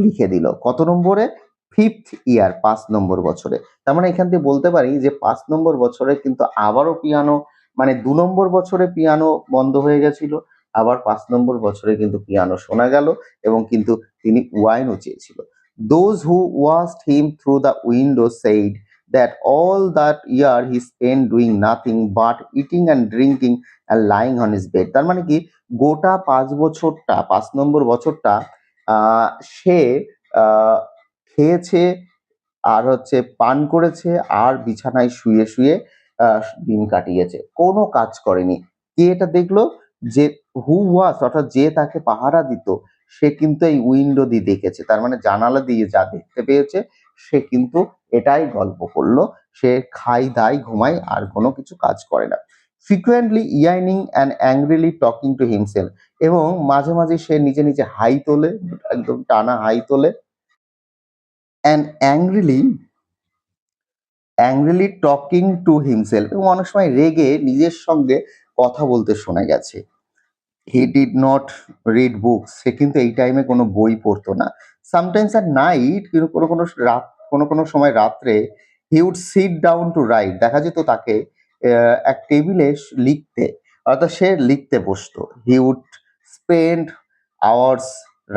লিখে দিল। কত নম্বরে? ফিফথ ইয়ার, 5 নম্বর বছরে। তার মানে এখান থেকে বলতে পারি যে 5 নম্বর বছরে কিন্তু আবারও পিয়ানো, মানে 2 নম্বর বছরে পিয়ানো বন্ধ হয়ে গেছিল, আবার 5 নম্বর বছরে কিন্তু পিয়ানো শোনা গেল, এবং কিন্তু তিনি ওয়াইনও চেয়েছিল। Those who watched him through the window said that all that year he spent doing nothing but eating and drinking and lying on his bed, তার মানে কি গোটা 5 বছরটা, 5 নম্বর বছরটা সে আহ, খেয়েছে আর হচ্ছে পান করেছে আর বিছানায় শুয়ে শুয়ে দিন কাটিয়েছে, কোনো কাজ করেনি। কে এটা দেখলো? যে হু ওয়াজ, অর্থাৎ যে তাকে পাহারা দিত, সে কিন্তু এই উইন্ডো দিয়ে দেখেছে, তার মানে জানালা দিয়ে যা দেখতে পেয়েছে সে কিন্তু এটাই গল্প করলো। সে খায় দায় ঘুমায় আর কোনো কিছু কাজ করে না। Frequently earning and angrily talking to himself, এবং মাঝে মাঝে সে নিজে নিজে হাই তোলে, একদম টানা হাই তোলে। And angrily talking to himself, এবং অনেক সময় রেগে নিজের সঙ্গে কথা বলতে শোনা গেছে। He did not read books, সে কিন্তু এই টাইমে কোনো বই পড়তো না। সামটাইমস অ্যাট নাইট, কিন্তু কোনো সময় রাত্রে he would sit down to write, দেখা যেত তাকে এক টেবিলে লিখতে, অর্থাৎ সে লিখতে বসতো। He would spend hours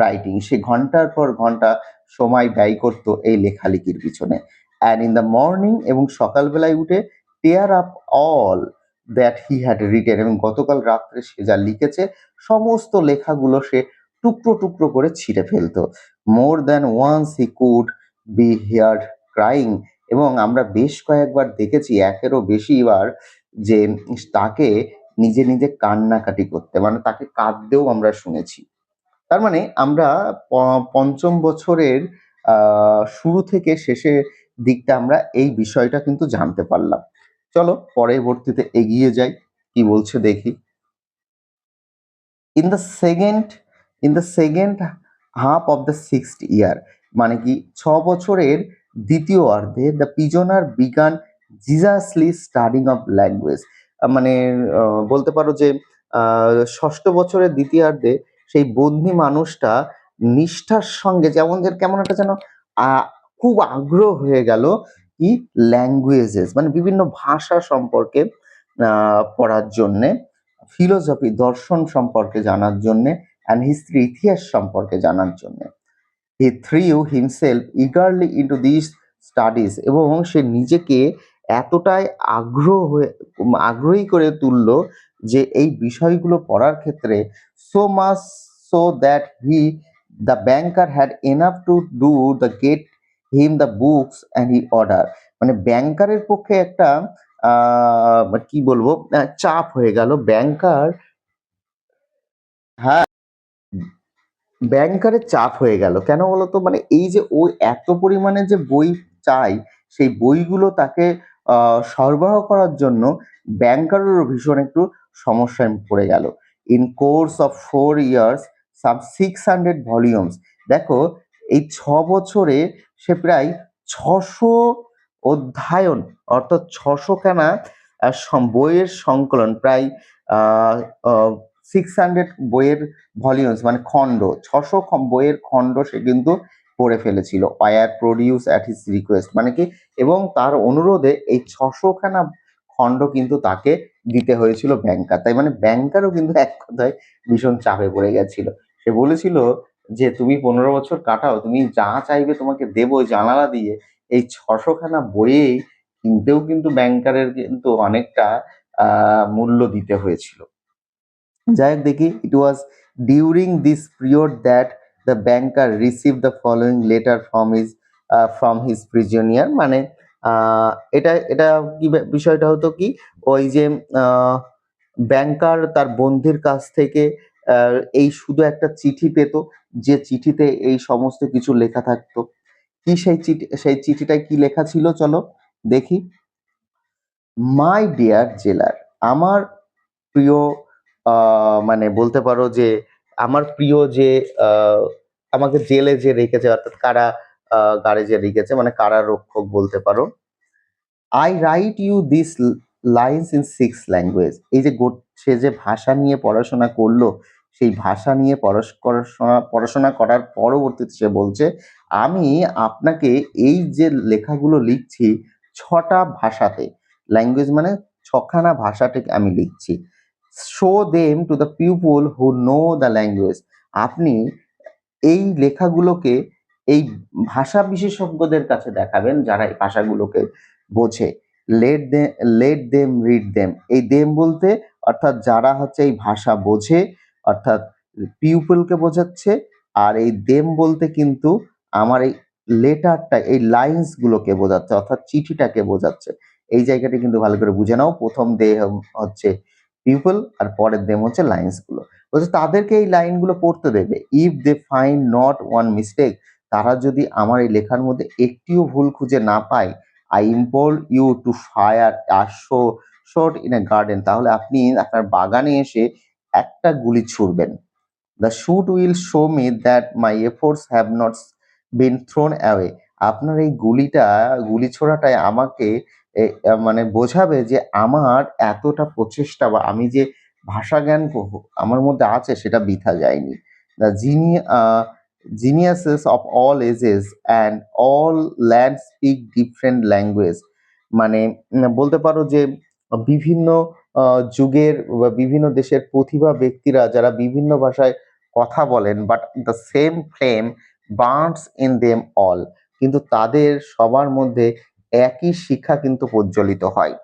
writing, সে ঘন্টার পর ঘন্টা সময় ব্যয় করতো এই লেখালেখির পিছনে। অ্যান্ড ইন দ্য মর্নিং, এবং সকালবেলায় উঠে tear up all that he had written, এবং গতকাল রাত্রে সে যা লিখেছে সমস্ত লেখাগুলো সে টুকরো টুকরো করে ছিঁড়ে ফেলতো। More than once he could be heard crying, এবং আমরা বেশ কয়েকবার দেখেছি, একেরও বেশিবার, যে তাকে নিজে নিজে কান্নাকাটি করতে, মানে তাকে কাঁদতেও আমরা শুনেছি। তার মানে আমরা পঞ্চম বছরের শুরু থেকে শেষের দিকটা আমরা এই বিষয়টা কিন্তু জানতে পারলাম। চলো পরবর্তীতে এগিয়ে যাই, কি বলছে দেখি। In the second half of the sixth year, মানে কি 6 বছরের দ্বিতীয় অর্ধে the prisoner began zealously studying of language, মানে বলতে পারো যে ষষ্ঠ বছরের দ্বিতীয়ার্ধে সেই বন্দি মানুষটা নিষ্ঠার সঙ্গে যেমন কেমন একটা যেন আহ, খুব আগ্রহ হয়ে গেল কি ল্যাঙ্গুয়েজেস, মানে বিভিন্ন ভাষা সম্পর্কে পড়ার জন্যে, ফিলোসফি দর্শন সম্পর্কে জানার জন্যে, অ্যান্ড হিস্ট্রি ইতিহাস সম্পর্কে জানার জন্যে। He threw himself eagerly into this studies, এবং সে নিজেকে এতটাই আগ্রহী করে তুললো যে এই বিষয়গুলো পড়ার ক্ষেত্রে, so much so that the banker had enough to do the get him the books and he order, মানে ব্যাংকারের পক্ষে একটা কি বলবো চাপ হয়ে গেল। হ্যাঁ, ব্যাংকারের চাপ হয়ে গেল কেন বলতো, মানে এই যে ও এত পরিমাণে যে বই চাই, সেই বইগুলো তাকে সরবরাহ করার জন্য ব্যাংকারেরও ভীষণ একটু সমস্যায় পড়ে গেল। In course of 4 years some 600 volumes, দেখো এই 6 বছরে সে প্রায় 600 অধ্যায়ন, অর্থাৎ 600 খানা বইয়ের সংকলন, প্রায় 600 বইয়ের ভলিউমস, মানে খণ্ড, 600 বইয়ের খণ্ড সে কিন্তু পড়ে ফেলেছিল। Were produce at his request, মানে কি, এবং তার অনুরোধে এই 600 খানা খণ্ড কিন্তু তাকে দিতে হয়েছিল ব্যাংকার। তাই মানে ব্যাংকারও কিন্তু এক কথায় ভীষণ চাপে পড়ে গেছিল। সে বলেছিল যে তুমি 15 বছর কাটাও, তুমি যা চাইবে তোমাকে দেবো জানালা দিয়ে, এই 600 খানা বইয়েই কিনতেও কিন্তু ব্যাংকারের কিন্তু অনেকটা মূল্য দিতে হয়েছিল। যাই হোক দেখি, it was during this period that the banker receive the following letter from his prisoner, মানে এটা এটা কি বিষয়টা হতো কি, ওই যে ব্যাংকার তার বন্ধুর কাছ থেকে এই শুধু একটা চিঠি পেত, যে চিঠিতে এই সমস্ত কিছু লেখা থাকতো। কি সেই চিঠিটায় কি লেখা ছিল, চলো দেখি। মাই ডিয়ার জেলার, আমার প্রিয় মানে বলতে পারো যে আমার প্রিয় যে আমাকে জেলে যে রেখেছে, অর্থাৎ গাড়ে যে রেখেছে, মানে কারারক্ষক বলতে পারো। I write you this lines in 6 language, এই যে সে যে ভাষা নিয়ে পড়াশোনা করলো, সেই ভাষা নিয়ে পড়াশোনা করার পরবর্তীতে সে বলছে, আমি আপনাকে এই যে লেখাগুলো লিখছি 6টা ভাষাতে, ল্যাঙ্গুয়েজ মানে 6খানা ভাষাতে আমি লিখছি। Show them to the people who know the language, আপনি এই লেখাগুলোকে এই ভাষা বিশেষজ্ঞদের কাছে দেখাবেন যারা এই ভাষাগুলোকে বোঝে। লেট দেম রিড দেম, এই দেম বলতে অর্থাৎ যারা হচ্ছে এই ভাষা বোঝে, অর্থাৎ পিউপলকে বোঝাচ্ছে। আর এই দেম বলতে কিন্তু আমার এই লেটারটা, এই লাইন্স গুলোকে বোঝাচ্ছে, অর্থাৎ চিঠিটাকে বোঝাচ্ছে। এই জায়গাটা কিন্তু ভালো করে বুঝে নাও। প্রথম দে হচ্ছে পিপল আর পরের দেম হচ্ছে লাইন্স গুলো। বলছে তাদেরকে এই লাইনগুলো পড়তে দেবে। If they find not one mistake, তারা যদি আমার এই লেখার মধ্যে একটিও ভুল খুঁজে না পায়, I implore you to fire a shot in a garden, তাহলে আপনি আপনার বাগানে এসে একটা গুলি ছুড়বেন। The shot will show me that my efforts have not been thrown away. আপনার এই গুলি ছোড়াটাই আমাকে মানে বোঝাবে যে আমার এতটা প্রচেষ্টা বা আমি যে ভাষা জ্ঞান আমার মধ্যে আছে সেটা বৃথা যায়নি। The geniuses of all ages and all land speak different language. মানে বলতে পারো যে বিভিন্ন যুগের বা বিভিন্ন দেশের প্রতিভা ব্যক্তিরা যারা বিভিন্ন ভাষায় কথা বলেন, but the same flame burns in them all, কিন্তু তাদের সবার মধ্যে একই শিক্ষা কিন্তু প্রজ্বলিত হয়।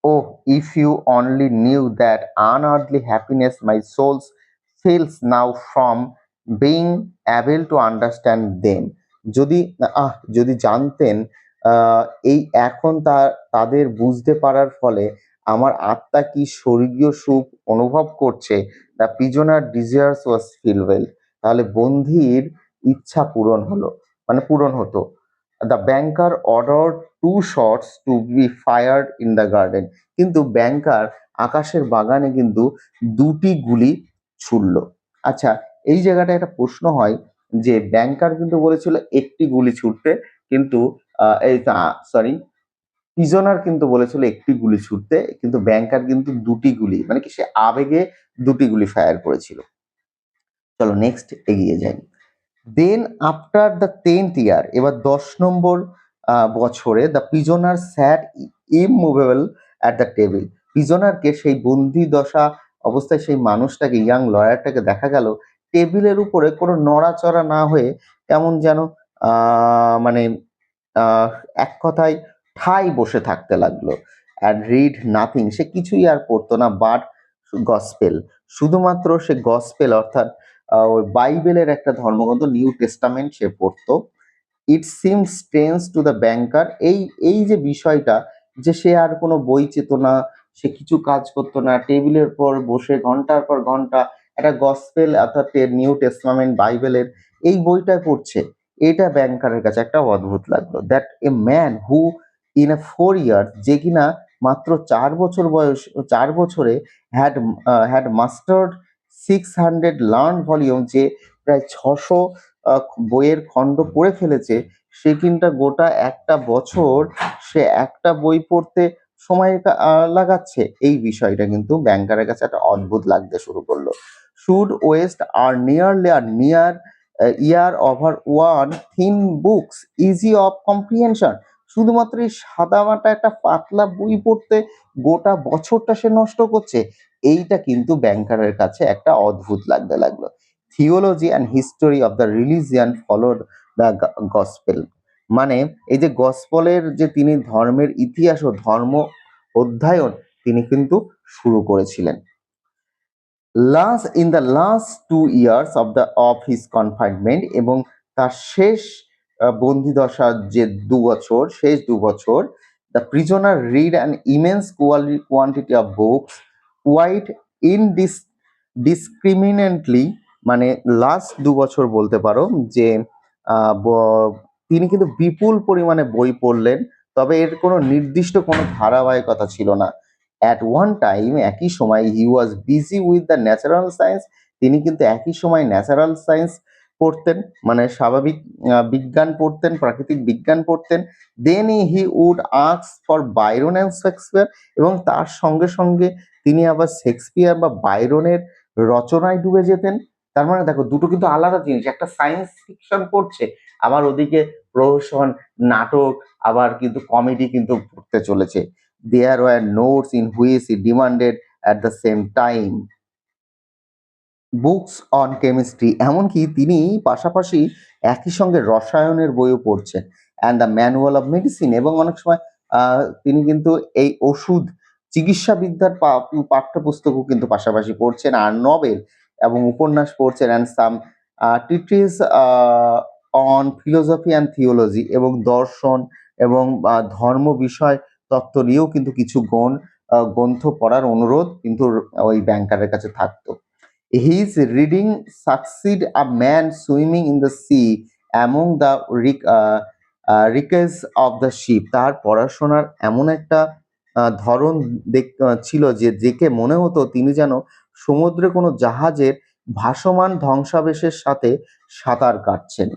Oh, if you only knew that unearthly happiness my soul feels now from being able to understand them. যদি যদি জানতেন আহ, এই এখন তাদের বুঝতে পারার ফলে আমার আত্মা কি স্বর্গীয় সুখ অনুভব করছে। The prisoner desires was fulfilled, তাহলে বন্দির ইচ্ছা পূরণ হলো, মানে পূরণ হতো। The banker order to shots to be fired in the garden, কিন্তু ব্যাংকার আকাশের বাগানে কিন্তু দুটি গুলি ছুড়ল। আচ্ছা, এই জায়গাটা একটা প্রশ্ন হয় যে ব্যাংকার কিন্তু বলেছিল একটি গুলি ছুটতে, কিন্তু এই সরি, প্রিজনার কিন্তু বলেছিল একটি গুলি ছুটতে, কিন্তু ব্যাংকার কিন্তু দুটি গুলি, মানে কি সে আবেগে দুটি গুলি ফায়ার করেছিল। চলো নেক্সট এগিয়ে যাই। দেন আফটার দ্য 10th ইয়ার, এবার 10 নম্বর বছরে the prisoner sat immovable at the table. প্রিজনারকে, সেই বন্দি দশা অবস্থায় সেই মানুষটাকে, ইয়াং লয়ারটাকে দেখা গেল টেবিলের উপরে কোনো নড়াচড়া না হয়ে কেমন যেন মানে আহ, এক কথায় ঠাই বসে থাকতে লাগলো। অ্যান্ড রিড নাথিং, সে কিছুই আর পড়তো না, বাট গসপেল, শুধুমাত্র সে গসপেল অর্থাৎ ওই বাইবেলের একটা ধর্মগ্রন্থ নিউ টেস্টামেন্ট সে পড়তো। It seems strange to the banker, এই যে বিষয়টা, যে সে আর কোনো বই চেত না, সে কিছু কাজ করতো না, টেবিলের পর বসে ঘন্টার পর ঘন্টা একটা গসপেল অর্থাৎ নিউ টেস্টামেন্ট বাইবেলের এই বইটা পড়ছে, এটা ব্যাংকারের কাছে একটা অদ্ভুত লাগলো। That a man who in a 4 ইয়ার, যে কিনা মাত্র 4 বছর বয়স, 4 বছরে হ্যাড মাস্টার্ড 600 লার্ন ভলিউম, যে প্রায় 600 বইয়ের খণ্ড পড়ে ফেলেছে, সে কিন্তু গোটা একটা বছর সে একটা বই পড়তে সময় লাগাচ্ছে, এই বিষয়টা কিন্তু ব্যাংকারের কাছে একটা অদ্ভুত লাগতে শুরু করলো। Should waste are near year over one thin books easy of comprehension, শুধুমাত্র এই সাদামাটা একটা পাতলা বই পড়তে গোটা বছরটা সে নষ্ট করছে, এইটা কিন্তু ব্যাংকারের কাছে একটা অদ্ভুত লাগতে লাগলো। Theology and history of the religion followed the gospel, মানে এই যে গসপলের যে তিনি ধর্মের ইতিহাস ও ধর্ম অধ্যয়ন তিনি কিন্তু শুরু করেছিলেন। In the last 2 years of his confinement, এবং তার শেষ বন্দিদশার যে 2 বছর, শেষ 2 বছর, the prisoner read an immense quantity of books quite discriminately, মানে লাস্ট 2 বছর বলতে পারো যে তিনি কিন্তু বিপুল পরিমাণে বই পড়লেন, তবে এর কোনো নির্দিষ্ট কোনো ধারাবাহিকতা ছিল না। অ্যাট ওয়ান টাইম, একই সময়, he was busy with the natural science, তিনি কিন্তু একই সময় ন্যাচারাল সায়েন্স পড়তেন, মানে স্বাভাবিক বিজ্ঞান পড়তেন, প্রাকৃতিক বিজ্ঞান পড়তেন। Then he would ask for Byron and Shakespeare, এবং তার সঙ্গে সঙ্গে তিনি আবার শেক্সপিয়ার বা বাইরনের রচনায় ডুবে যেতেন। তার মানে দেখো দুটো কিন্তু আলাদা জিনিস, একটা সায়েন্স ফিকশন পড়ছে, আবার ওদিকে প্রহসন, নাটক, আবার কিন্তু কমেডি কিন্তু পড়তে চলেছে। There were notes in which he demanded at the same time books on chemistry, এমনকি তিনি পাশাপাশি একই সঙ্গে রসায়নের বইও পড়ছেন, and the manual of medicine, এবং অনেক সময় তিনি কিন্তু এই ওষুধ চিকিৎসাবিদ্যার পাঠ্যপুস্তকও কিন্তু পাশাপাশি পড়ছেন, আর নভেল এবং উপন্যাস পড়ছেন, and some treaties on philosophy and theology, এবং দর্শন এবং ধর্ম বিষয় তত্ত্ব নিয়েও কিন্তু কিছু গ্রন্থ পড়ার অনুরোধ কিন্তু ওই ব্যাংকারের কাছে থাকতো। His reading succeed a man swimming in the sea among the wreckage of the ship. তার পড়াশোনার এমন একটা ধরন ছিল যে দেখে মনে হতো তিনি যেন সমুদ্রে কোনো জাহাজের ভাসমান ধ্বংসাবশেষের সাথে সাঁতার কাটছেন।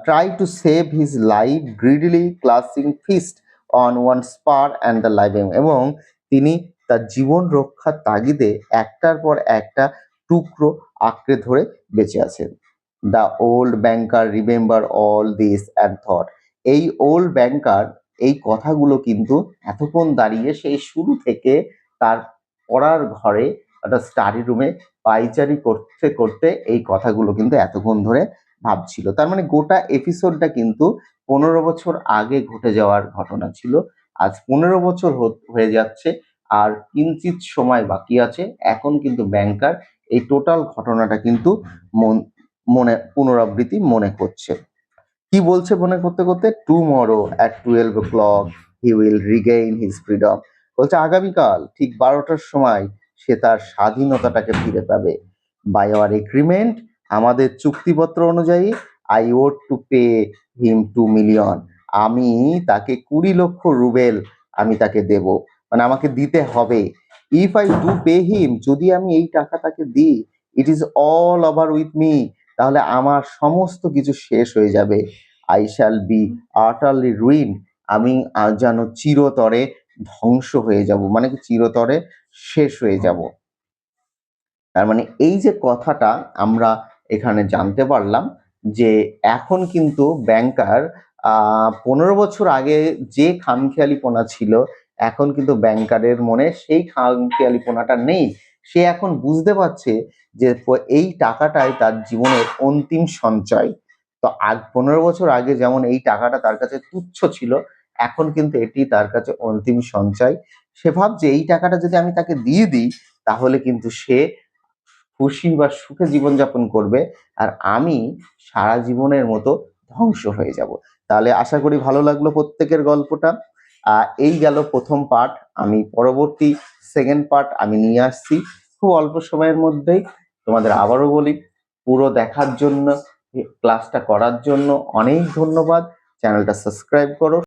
Try to save his life greedily clutching fist on one spar and the life এবং তিনি তার জীবন রক্ষার তাগিদে একটার পর একটা টুকরো আঁকড়ে ধরে বেঁচে আছেন। The old banker remember all this and thought. এই ওল্ড ব্যাংকার এই কথাগুলো কিন্তু এতক্ষণ দাঁড়িয়ে সেই শুরু থেকে তার পড়ার ঘরে একটা স্টাডি রুমে পায়চারি করতে করতে এই কথাগুলো কিন্তু এতক্ষণ ধরে ভাবছিল। তার মানে গোটা এপিসোডটা কিন্তু 15 বছর আগে ঘটে যাওয়ার ঘটনা ছিল। আজ 15 বছর হয়ে যাচ্ছে আর কিঞ্চিৎ সময় বাকি আছে। এখন কিন্তু ব্যাংকার এই টোটাল ঘটনাটা কিন্তু মনে পুনরাবৃত্তি মনে করছে। কি বলছে মনে করতে করতে? Tomorrow at 12 o'clock he will regain his freedom. বলছে আগামীকাল ঠিক 12টার সময় সে তার স্বাধীনতাটাকে ফিরে পাবে। By our agreement, আমাদের চুক্তিপত্র অনুযায়ী I ought to pay him 2 million. আমি তাকে 20 লক্ষ রুবেল আমি তাকে দেব, মানে আমাকে দিতে হবে। If I do pay him, যদি আমি এই টাকা তাকে দিই, it is all over with me. তাহলে আমার সমস্ত কিছু শেষ হয়ে যাবে। I shall be utterly ruined. আমি যেন চিরতরে ধ্বংস হয়ে যাব, মানে কি চিরতরে শেষ হয়ে যাব। তার মানে এই যে কথাটা আমরা এখানে জানতে পারলাম যে এখন কিন্তু ব্যাংকার 15 বছর আগে যে খামখেয়ালিপনা ছিল এখন কিন্তু ব্যাংকারের মনে সেই খামখেয়ালিপনাটা নেই। সে এখন বুঝতে পারছে যে এই টাকাটাই তার জীবনের অন্তিম সঞ্চয়। তো 15 বছর আগে যেমন এই টাকাটা তার কাছে তুচ্ছ ছিল, এখন কিন্তু এটি তার কাছে অন্তিম সঞ্চয়। সে ভাবছে এই টাকাটা যদি আমি তাকে দিয়ে দিই তাহলে কিন্তু সে খুশি বা সুখে জীবনযাপন করবে আর আমি সারা জীবনের মতো ধ্বংস হয়ে যাব। তাহলে আশা করি ভালো লাগলো প্রত্যেকের গল্পটা। এই গেল প্রথম পার্ট। আমি পরবর্তী সেকেন্ড পার্ট আমি নিয়ে আসছি খুব অল্প সময়ের মধ্যেই। তোমাদের আবারও বলি, পুরো দেখার জন্য, ক্লাসটা করার জন্য অনেক ধন্যবাদ। চ্যানেলটা সাবস্ক্রাইব করো।